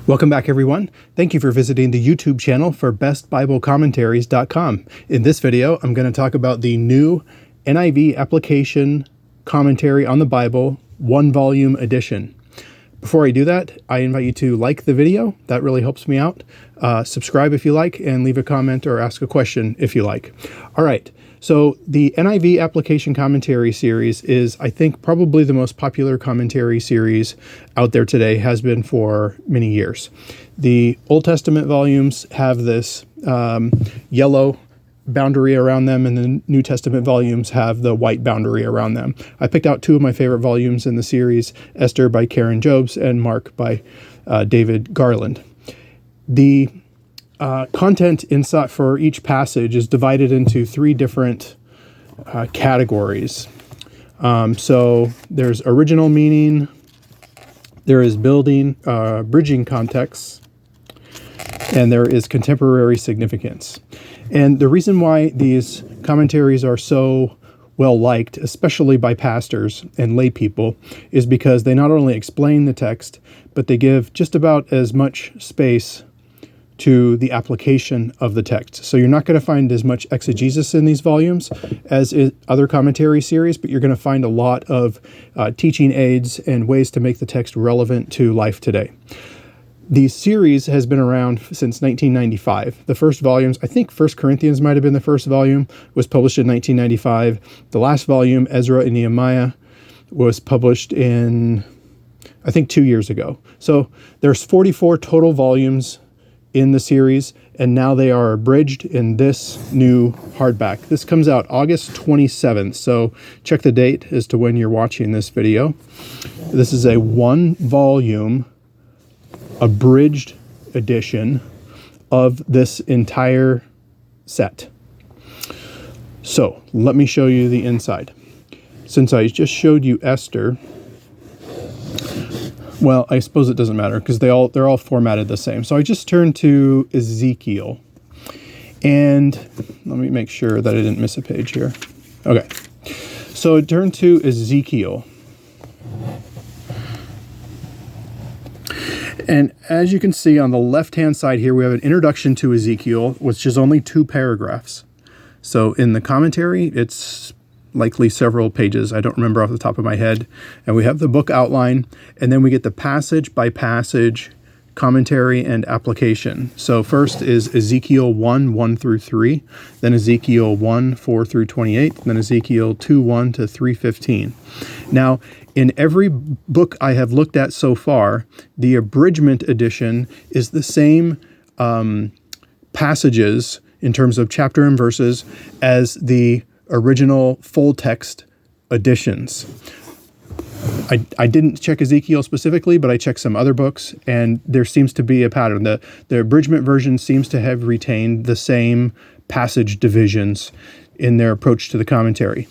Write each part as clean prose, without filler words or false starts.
Welcome back, everyone. Thank you for visiting the YouTube channel for bestbiblecommentaries.com. In this video, I'm going to talk about the new NIV application commentary on the Bible, 1-volume edition. Before I do that, I invite you to like the video. That really helps me out. Subscribe if you like, and leave a comment or ask a question if you like. All right. So the NIV application commentary series is, I think, probably the most popular commentary series out there today, has been for many years. The Old Testament volumes have this yellow boundary around them, and the New Testament volumes have the white boundary around them. I picked out two of my favorite volumes in the series, Esther by Karen Jobes and Mark by David Garland. The content inside for each passage is divided into three different categories. So there's original meaning, there is bridging context, and there is contemporary significance. And the reason why these commentaries are so well liked, especially by pastors and lay people, is because they not only explain the text, but they give just about as much space to the application of the text. So you're not going to find as much exegesis in these volumes as in other commentary series, but you're going to find a lot of teaching aids and ways to make the text relevant to life today. The series has been around since 1995. The first volumes, I think 1 Corinthians might have been the first volume, was published in 1995. The last volume, Ezra and Nehemiah, was published in, I think, 2 years ago. So there's 44 total volumes in the series, and now they are abridged in this new hardback. This comes out August 27th, so check the date as to when you're watching this video. This is a 1-volume abridged edition of this entire set. So let me show you the inside. Since I just showed you Esther, well, I suppose it doesn't matter because they're all formatted the same. So I just turned to Ezekiel, and let me make sure that I didn't miss a page here. Okay, so I turned to Ezekiel. And as you can see on the left-hand side here, we have an introduction to Ezekiel, which is only 2 paragraphs. So in the commentary, it's likely several pages. I don't remember off the top of my head. And we have the book outline, and then we get the passage-by-passage commentary and application. So first is Ezekiel 1:1-3, then Ezekiel 1:4-28, then Ezekiel 2:1-3:15. Now, in every book I have looked at so far, the abridgment edition is the same passages in terms of chapter and verses as the original full text editions. I didn't check Ezekiel specifically, but I checked some other books, and there seems to be a pattern. The abridgment version seems to have retained the same passage divisions in their approach to the commentary.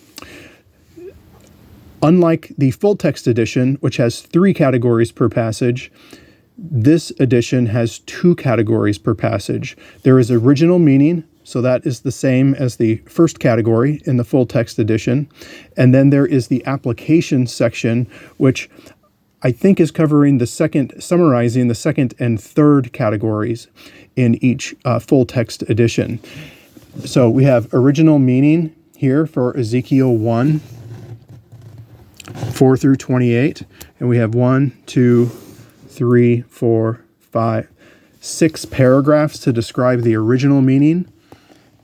Unlike the full text edition, which has 3 categories per passage, this edition has 2 categories per passage. There is original meaning, so that is the same as the first category in the full text edition. And then there is the application section, which I think is covering summarizing the second and third categories in each full text edition. So we have original meaning here for Ezekiel 1:4-28, and we have 1, 2, 3, 4, 5, 6 paragraphs to describe the original meaning.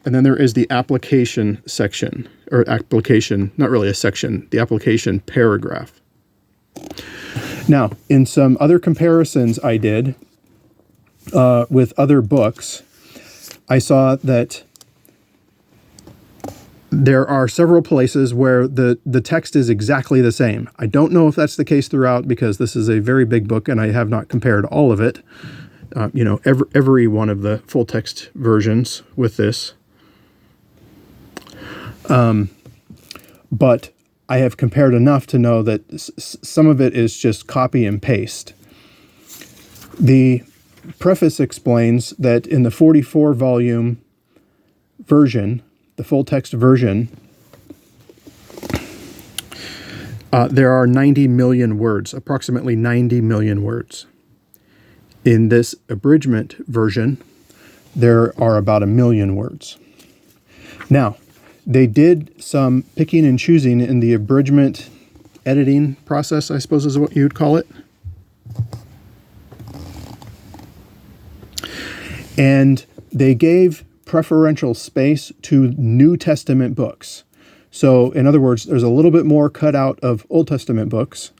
And then there is the application section, or application, not really a section, the application paragraph. Now, in some other comparisons I did with other books, I saw that there are several places where the text is exactly the same. I don't know if that's the case throughout, because this is a very big book and I have not compared all of it, every one of the full text versions with this. But I have compared enough to know that some of it is just copy and paste. The preface explains that in the 44-volume version, the full text version, there are 90 million words, approximately 90 million words. In this abridgment version, there are about 1 million words. Now, they did some picking and choosing in the abridgment editing process, I suppose is what you'd call it. And they gave preferential space to New Testament books. So, in other words, there's a little bit more cut out of Old Testament books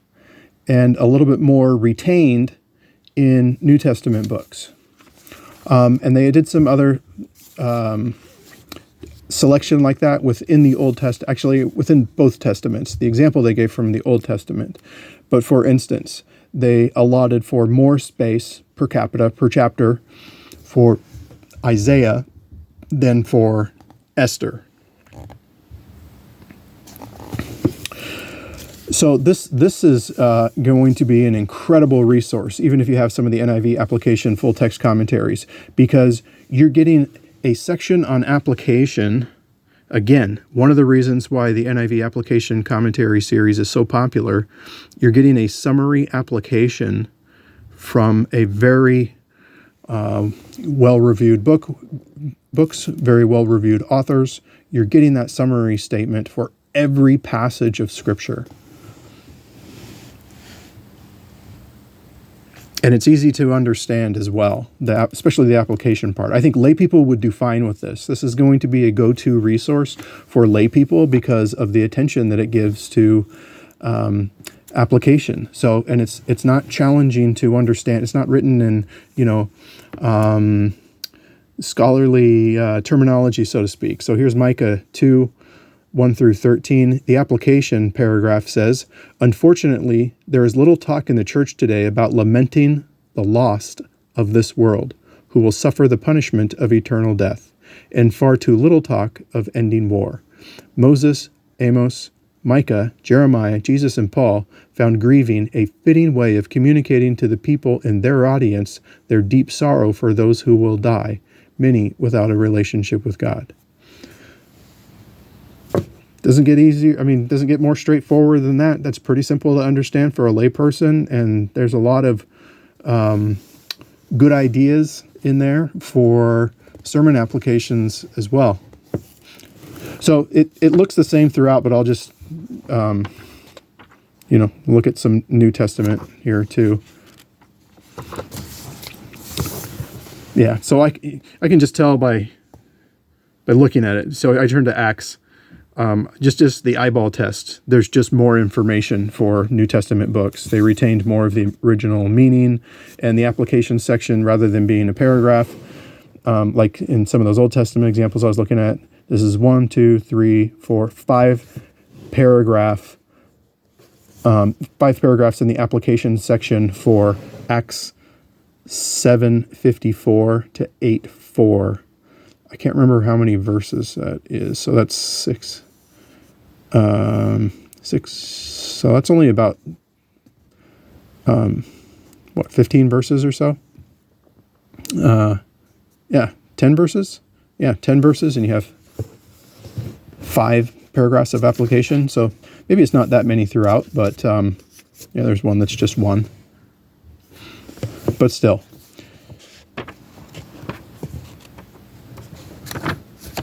and a little bit more retained in New Testament books. And they did some other selection like that within the Old Testament, actually within both Testaments. The example they gave from the Old Testament. But for instance, they allotted for more space per capita, per chapter, for Isaiah than for Esther. So this is going to be an incredible resource, even if you have some of the NIV application full text commentaries, because you're getting a section on application. Again, one of the reasons why the NIV application commentary series is so popular, you're getting a summary application from a very well-reviewed books, very well-reviewed authors. You're getting that summary statement for every passage of Scripture. And it's easy to understand as well, especially the application part. I think lay people would do fine with this. This is going to be a go-to resource for lay people because of the attention that it gives to application. So, and it's not challenging to understand. It's not written in, scholarly terminology, so to speak. So here's Micah 2, 1 through 13. The application paragraph says, "Unfortunately, there is little talk in the church today about lamenting the lost of this world, who will suffer the punishment of eternal death, and far too little talk of ending war. Moses, Amos, Micah, Jeremiah, Jesus, and Paul found grieving a fitting way of communicating to the people in their audience their deep sorrow for those who will die, many without a relationship with God." Doesn't get easier. Doesn't get more straightforward than that. That's pretty simple to understand for a layperson, and there's a lot of good ideas in there for sermon applications as well. So it looks the same throughout, but I'll just look at some New Testament here too. Yeah, so I can just tell by looking at it. So I turned to Acts. Just the eyeball test, there's just more information for New Testament books. They retained more of the original meaning, and the application section, rather than being a paragraph, like in some of those Old Testament examples I was looking at, this is 1, 2, 3, 4, 5 paragraphs in the application section for Acts 7:54 to 8:4. I can't remember how many verses that is. So that's 6. 6. So that's only about, 15 verses or so? 10 verses? Yeah, 10 verses, and you have 5 paragraphs of application. So maybe it's not that many throughout, but there's one that's just one. But still.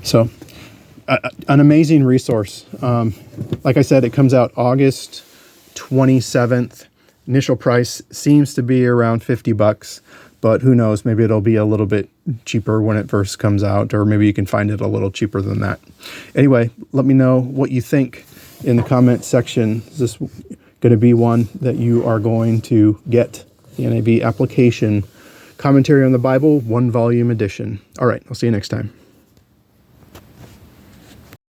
So, an amazing resource. Like I said, it comes out August 27th. Initial price seems to be around $50, but who knows? Maybe it'll be a little bit cheaper when it first comes out, or maybe you can find it a little cheaper than that. Anyway, let me know what you think in the comment section. Is this going to be one that you are going to get? The NIV application commentary on the Bible, 1-volume edition. All right, I'll see you next time.